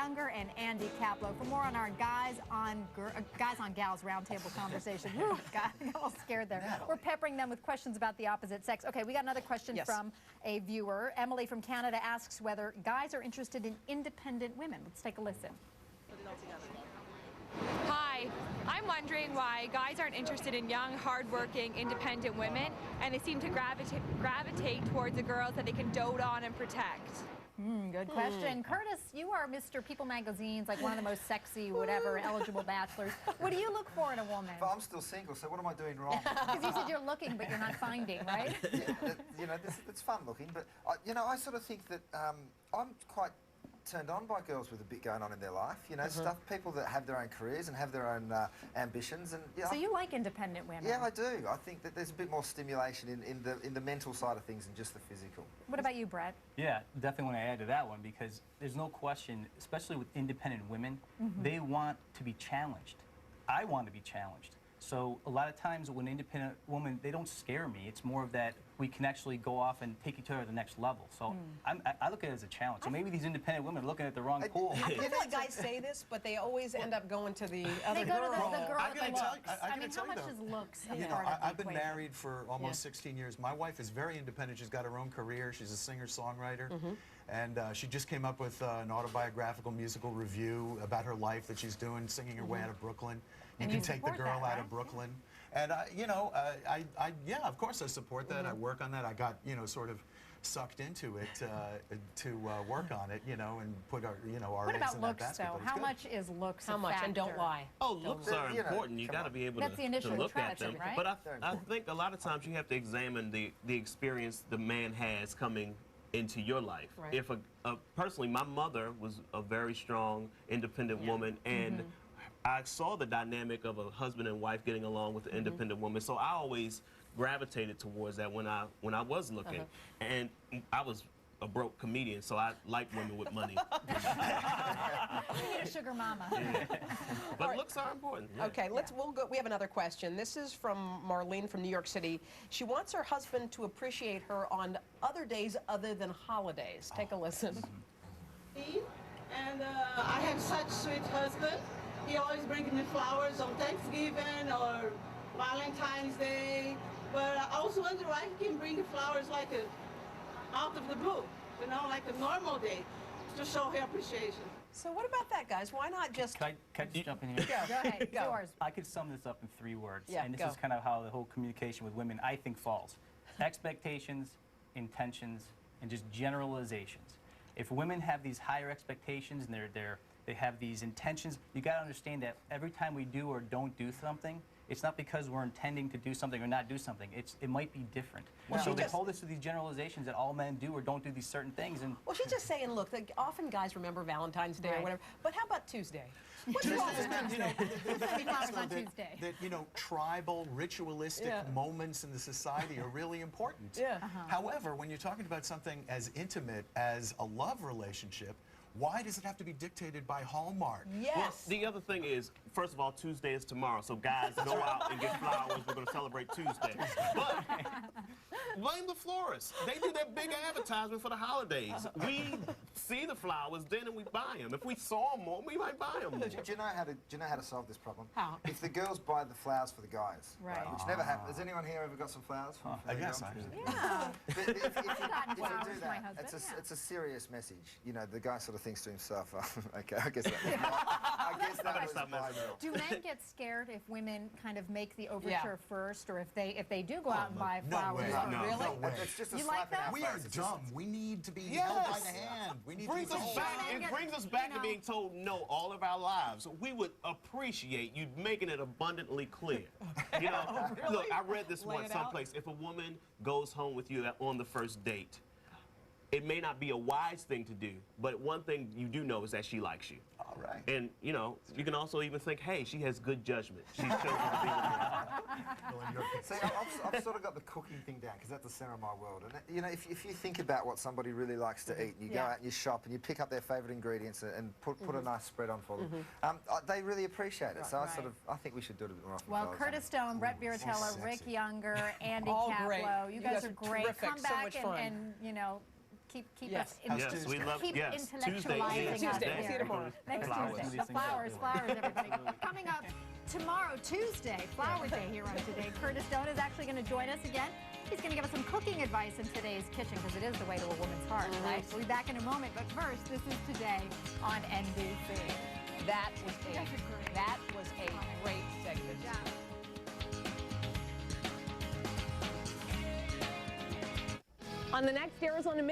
Younger and Andy Kaplow. For more on our Guys on Gals roundtable conversation. Whew, God, I got all scared there. Natalie. We're peppering them with questions about the opposite sex. Okay, we got another question from a viewer. Emily from Canada asks whether guys are interested in independent women. Let's take a listen. Hi, I'm wondering why guys aren't interested in young, hardworking, independent women, and they seem to gravitate towards the girls that they can dote on and protect. Good question. Curtis, you are Mr. People Magazine's, like one of the most sexy, whatever, eligible bachelors. What do you look for in a woman? But I'm still single, so what am I doing wrong? Because you said you're looking, but you're not finding, right? You know, it's fun looking, but, you know, I sort of think that I'm quite turned on by girls with a bit going on in their life, you know, people that have their own careers and have their own ambitions. And so you like independent women? Yeah, I do. I think that there's a bit more stimulation in the mental side of things than just the physical. What about you, Brett? Yeah, definitely want to add to that one, because there's no question, especially with independent women, they want to be challenged. I want to be challenged. So a lot of times when an independent woman, they don't scare me. It's more of that we can actually go off and take each other to the next level. So I look at it as a challenge. So maybe these independent women are looking at the wrong pool. I feel like guys say this, but they always end up going to the other They go girl. to the girl I with gotta the tell looks. you- I I gotta mean, tell how you much though, is looks a You know, part of the I've been equation? married for almost 16 years. My wife is very independent. She's got her own career. She's a singer-songwriter. And she just came up with an autobiographical musical review about her life that she's doing, singing her way out of Brooklyn. You can take the girl out of Brooklyn. And, you know, yeah, of course I support that. I work on that. I got, you know, sort of sucked into it to work on it, you know, and put our, you know, our What eggs about in that looks, basket. though? But it's How good. much is looks How a much? factor? And don't lie. Oh, looks are You know, important. You come got to on. be able That's the to initial look at attraction, them. right? But I think a lot of times you have to examine the experience the man has coming into your life. Right. If personally, my mother was a very strong, independent woman, and I saw the dynamic of a husband and wife getting along with an independent woman. So I always gravitated towards that when I was looking, and I was a broke comedian, so I like women with money. You need a sugar mama. But looks are important. Yeah. Okay, we'll go. We have another question. This is from Marlene from New York City. She wants her husband to appreciate her on other days other than holidays. Take a listen. And I have such sweet husband. He always brings me flowers on Thanksgiving or Valentine's Day. But I also wonder why he can bring the flowers like out of the blue, you know, like a normal day, to show her appreciation. So what about that, guys? Why not just... Can I just jump in here? Go ahead, it's yours. I could sum this up in 3 words, Yeah, and this go. is kind of how the whole communication with women, I think, falls. Expectations, intentions, and just generalizations. If women have these higher expectations and they have these intentions, you got to understand that every time we do or don't do something, it's not because we're intending to do something or not do something. It might be different. Well, so she they just- hold us to these generalizations that all men do or don't do these certain things. And Well, she's just saying, look, often guys remember Valentine's Day or Right. whatever, but how about Tuesday? What's Tuesday wrong is with good, you know, the thing flowers is, though, on Tuesday. that, you know, tribal, ritualistic Yeah. moments in the society are really important. Yeah. However, when you're talking about something as intimate as a love relationship, why does it have to be dictated by Hallmark? Yes. Well, the other thing is, first of all, Tuesday is tomorrow, so guys, go out and get flowers. We're going to celebrate Tuesday. But blame the florist. They do that big advertisement for the holidays. We see the flowers, then and we buy them. If we saw them more, we might buy them more. Do you know how to solve this problem? How? If the girls buy the flowers for the guys, Right. which never happens. Has anyone here ever got some flowers? For I their guess girl? actually. Yeah. But if you gotten do flowers for my that, husband, yeah. it's a serious message. You know, the guy sort of thinks to himself, okay, I guess that was my girl. Do men get scared if women kind of make the overture first, or if they do go out and buy no flowers? way. first? No, Really? no way. It's just a You slap like in our that? We face. are It's just- dumb. We need to be held by the hand. We need Brings to be us told. back. men It get, brings us back you to know- being told no all of our lives. We would appreciate you making it abundantly clear. You know, look, I read this Lay once it out. someplace. If a woman goes home with you on the first date, it may not be a wise thing to do, but one thing you do know is that she likes you. All right. And, you know, you can also even think, hey, she has good judgment. She's chosen to be with me. See, I've sort of got the cooking thing down because that's the centre of my world. And you know, if you think about what somebody really likes to eat, and you go Yeah. out and you shop and you pick up their favourite ingredients and put a nice spread on for them, they really appreciate it. So I think we should do it a bit more often. Well, fellas. Curtis Stone, Brett Viratella, sexy. Rick Younger, Andy All Kaplow, great. you You guys guys are are great. terrific. Come So back much fun. and you know, keep Yes. us Yes, we love keep yes. intellectualizing us Tuesday. See you here. tomorrow. Next Flowers. Tuesday. These things Flowers, everybody. Coming up tomorrow, Tuesday, Flower Day here on Today. Curtis Stone is actually going to join us again. He's going to give us some cooking advice in today's kitchen because it is the way to a woman's heart, right? We'll be back in a moment, but first, this is Today on NBC. That was a great segment. Yeah. On the next Arizona